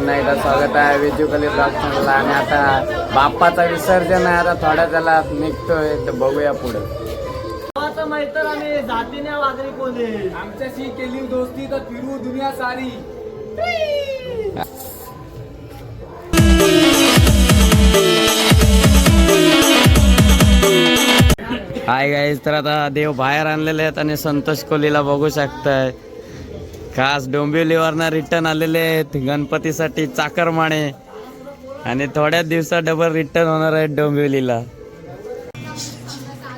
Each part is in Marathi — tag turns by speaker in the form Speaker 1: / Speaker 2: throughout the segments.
Speaker 1: पुन्हा एकदा स्वागत आहे विजुकली ब्लॉग चॅनलला. आणि आता बाप्पाचा विसर्जन आहे, आता थोड्या त्याला निघतोय तर बघूया पुढे.
Speaker 2: मैत्र आम्ही जातीने वागरी कोणी
Speaker 3: आमच्याशी केली दोस्ती तर फिरू दुनिया सारी.
Speaker 1: हाय गाईज, तर आता देव बाहेर आणलेले आहेत आणि संतोष कोहलीला बघू शकताय. खास डोंबिवलीवरनं रिटर्न आलेले आहेत गणपतीसाठी चाकरमाने, आणि थोड्या दिवसात डबल रिटर्न होणार आहेत डोंबिवलीला.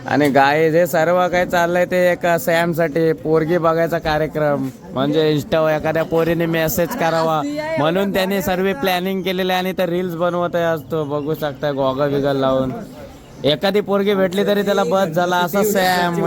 Speaker 1: आणि गाईज हे सर्व काय चाललंय ते एका सॅमसाठी पोरगी बघायचा कार्यक्रम, म्हणजे इंस्टावर एखाद्या पोरीने मेसेज करावा म्हणून त्यांनी सर्व प्लॅनिंग केलेले आणि ते रील्स बनवत असतो. बघू शकता गॉगल बिगल लावून. एखादी पोरगी भेटली तरी त्याला बस झाला असा सॅम.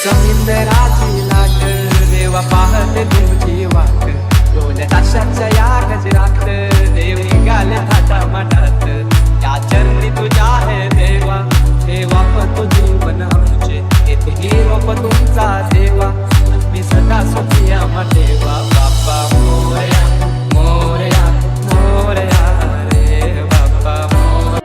Speaker 3: समुद्राची लाट देवा पाहत तुमची वाट, दोन ताशाच्या या गजरात देव निघाले थाटा माटात. या चरणी तुझ्या हे देवा, ठेवा तो जीवन आमचे, येथे निरोप तुमचा देवा, मी सदा सुखी आम्हा देवा. बाप्पा मोरया मोरया मोरया रे बाप्पा मोरया.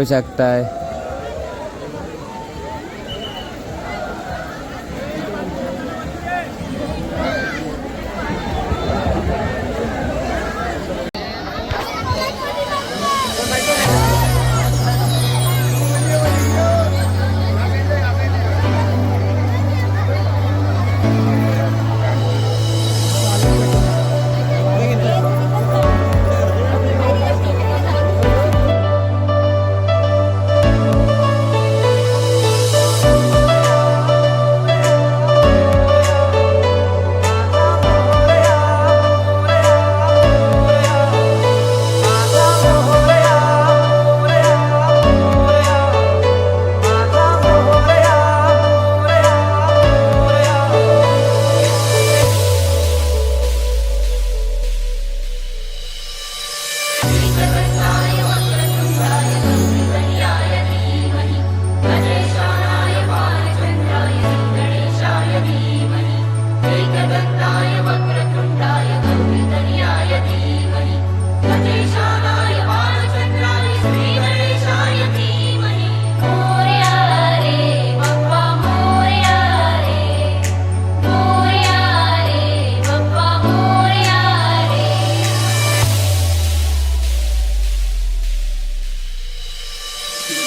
Speaker 1: बघू शकताय.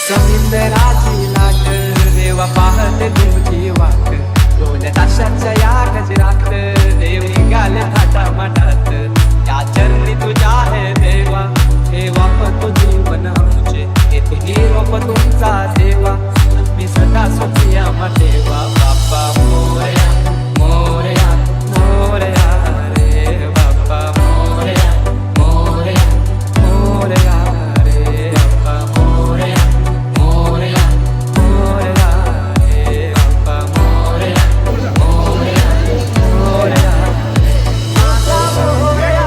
Speaker 3: समुद्राची लाट देवा पाहते तुमची वाट डोल्या ताशाच्या या गजरात देव निघाले थाटा माटात या चरणी तुझ्या आहे देवा हे वापतो जीवन आमचे हे तुझी रोप तुमचा देवा मी सदा सुखिया देवा बाप्पा मोरया मोरया मोरया रे बाप्पा मोरया मोरया मोरया रे बाप्पा मोरया मोरया मोरया रे बाप्पा मोरया मोरया मोरया माझा मोरया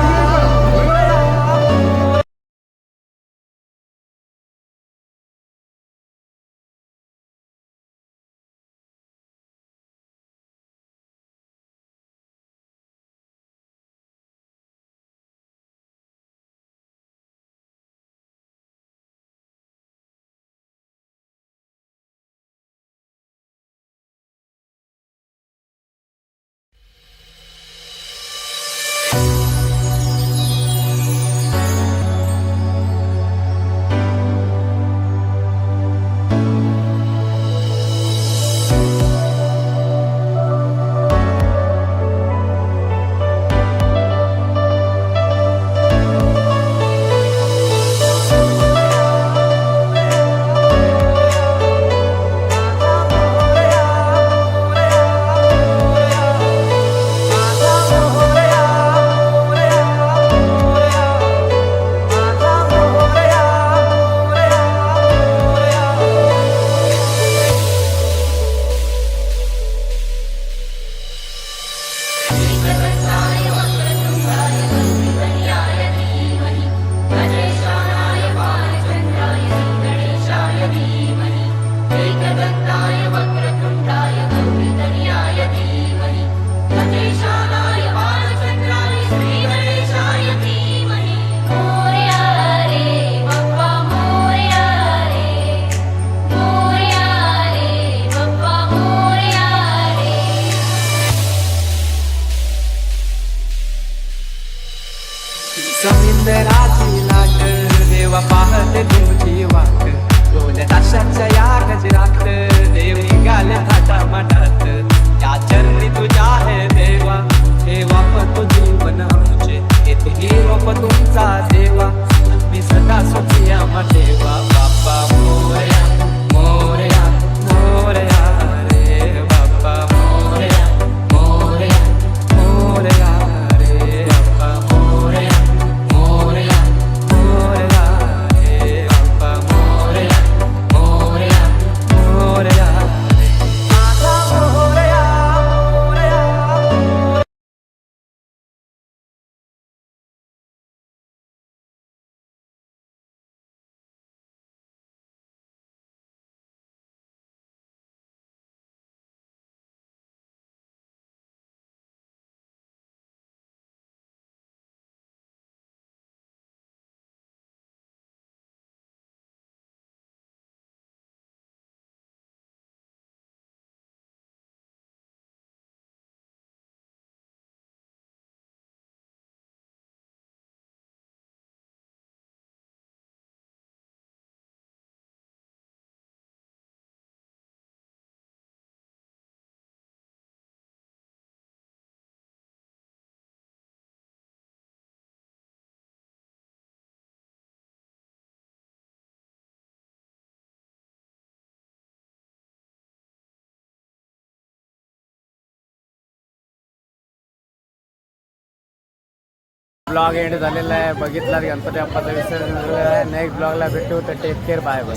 Speaker 1: ब्लॉग एंड झालेला आहे. बघितला गणपती बाप्पाचा विसर्जन झालेला आहे. नेक्स्ट ब्लॉगला भेटू तर टेक केअर बाय बाय.